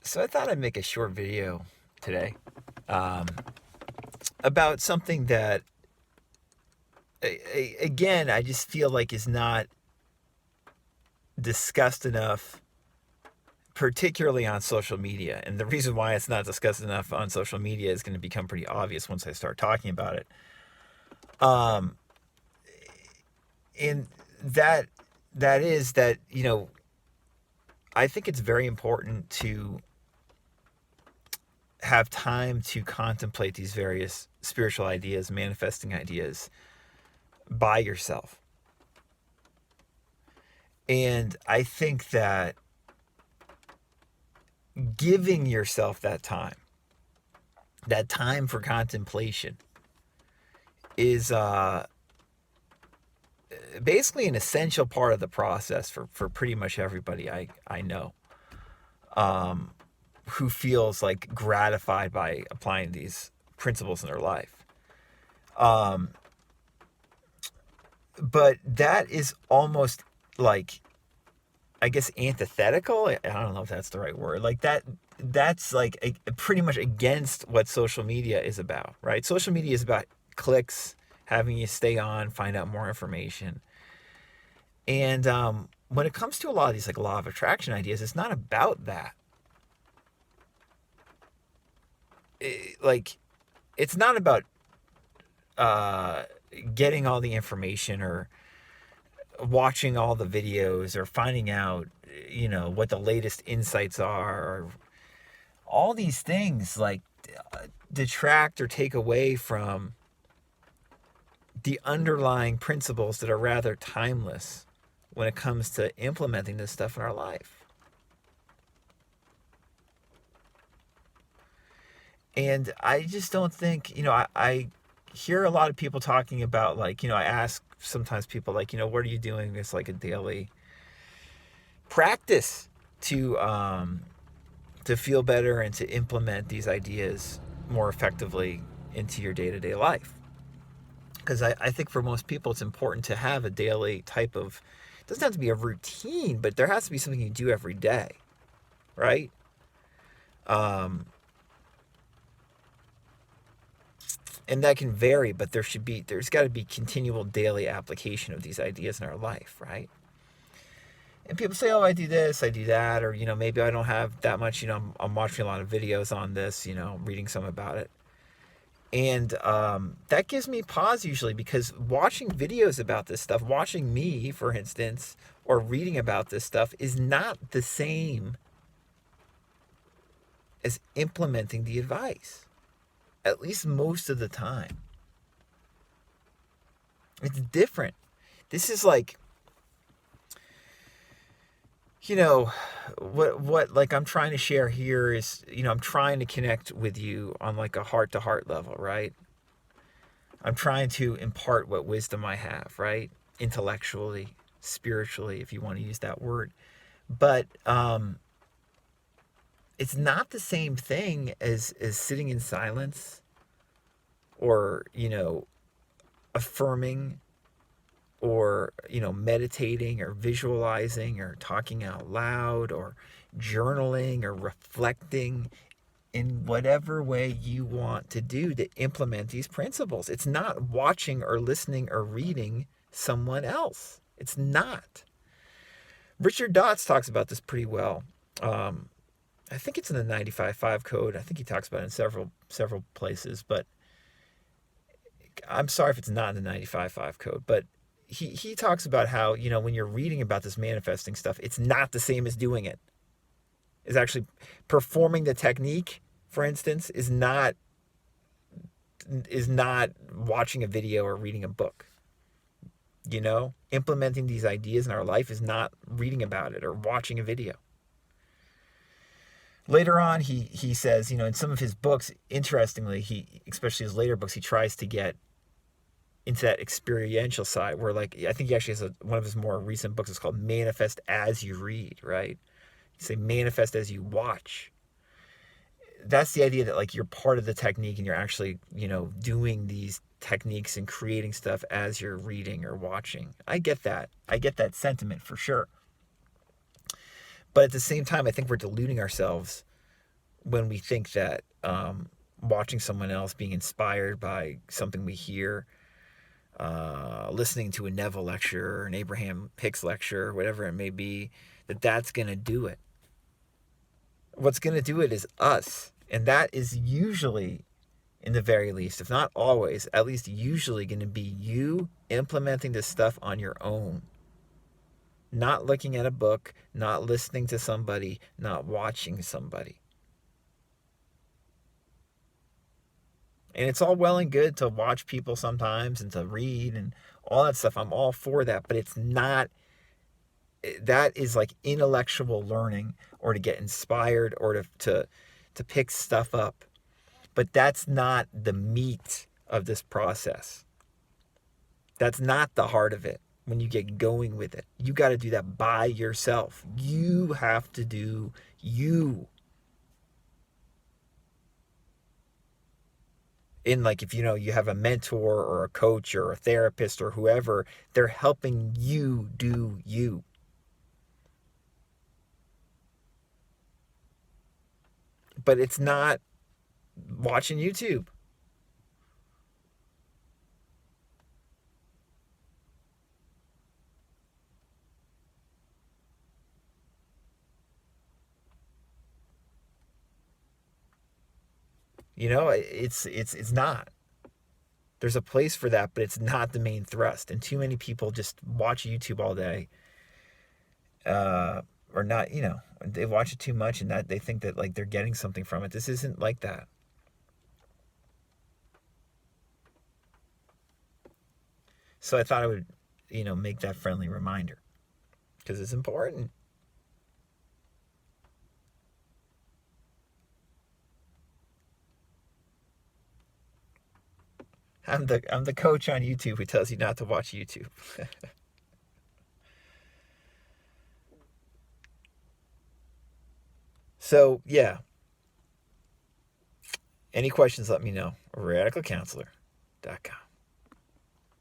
So I thought I'd make a short video today um, about something that, again, I just feel like is not discussed enough, particularly on social media. And the reason why it's not discussed enough on social media is going to become pretty obvious once I start talking about it. Um, and that that is that I think it's very important to have time to contemplate these various spiritual ideas, manifesting ideas by yourself. And I think that giving yourself that time for contemplation, is basically an essential part of the process for pretty much everybody I know, um, who feels like gratified by applying these principles in their life. Um, but that is almost like, I guess, antithetical. I don't know if that's the right word. Like that's like pretty much against what social media is about, right? Social media is about clicks, having you stay on, find out more information. And when it comes to a lot of these like law of attraction ideas, it's not about that. Like, it's not about uh, getting all the information or watching all the videos or finding out, what the latest insights are, or all these things like detract or take away from the underlying principles that are rather timeless when it comes to implementing this stuff in our life. And I just don't think, I hear a lot of people talking about, like, I ask sometimes people, like, what are you doing as like a daily practice to feel better and to implement these ideas more effectively into your day-to-day life? Because I think for most people it's important to have a daily type of, it doesn't have to be a routine, but there has to be something you do every day, right? um, and that can vary, but there's got to be continual daily application of these ideas in our life, right? And people say, oh, I do this, I do that, or maybe I don't have that much, I'm watching a lot of videos on this, reading some about it. And that gives me pause usually, because watching videos about this stuff, watching me, for instance, or reading about this stuff is not the same as implementing the advice, at least most of the time. It's different. This is like, what like I'm trying to share here is, I'm trying to connect with you on like a heart to heart level, right? I'm trying to impart what wisdom I have, right? Intellectually, spiritually, if you want to use that word. But it's not the same thing as sitting in silence, or, affirming, or, meditating, or visualizing, or talking out loud, or journaling, or reflecting in whatever way you want to do to implement these principles. It's not watching or listening or reading someone else. It's not. Richard Dotz talks about this pretty well. I think it's in the 95.5 code. I think he talks about it in several places, but I'm sorry if it's not in the 95.5 code. But he talks about how, when you're reading about this manifesting stuff, it's not the same as doing it. Is actually performing the technique, for instance, is not watching a video or reading a book. Implementing these ideas in our life is not reading about it or watching a video. Later on, he says, in some of his books, interestingly, especially his later books, he tries to get into that experiential side, where, like, I think he actually has one of his more recent books is called Manifest as You Read, right? You say manifest as you watch. That's the idea that, like, you're part of the technique and you're actually, doing these techniques and creating stuff as you're reading or watching. I get that. I get that sentiment for sure. But at the same time, I think we're deluding ourselves when we think that watching someone else, being inspired by something we hear, listening to a Neville lecture or an Abraham Hicks lecture, whatever it may be, that's going to do it. What's going to do it is us. And that is usually, in the very least, if not always, at least usually going to be you implementing this stuff on your own. Not looking at a book, not listening to somebody, not watching somebody. And it's all well and good to watch people sometimes and to read and all that stuff. I'm all for that. But it's not, that is like intellectual learning or to get inspired or to pick stuff up. But that's not the meat of this process. That's not the heart of it. When you get going with it, you got to do that by yourself. You have to do you. In like, if you have a mentor or a coach or a therapist or whoever, they're helping you do you. But it's not watching YouTube. It's not. There's a place for that, but it's not the main thrust. And too many people just watch YouTube all day, or not. They watch it too much, and that they think that like they're getting something from it. This isn't like that. So I thought I would, make that friendly reminder because it's important. I'm the coach on YouTube who tells you not to watch YouTube. So yeah. Any questions, let me know. RadicalCounselor.com.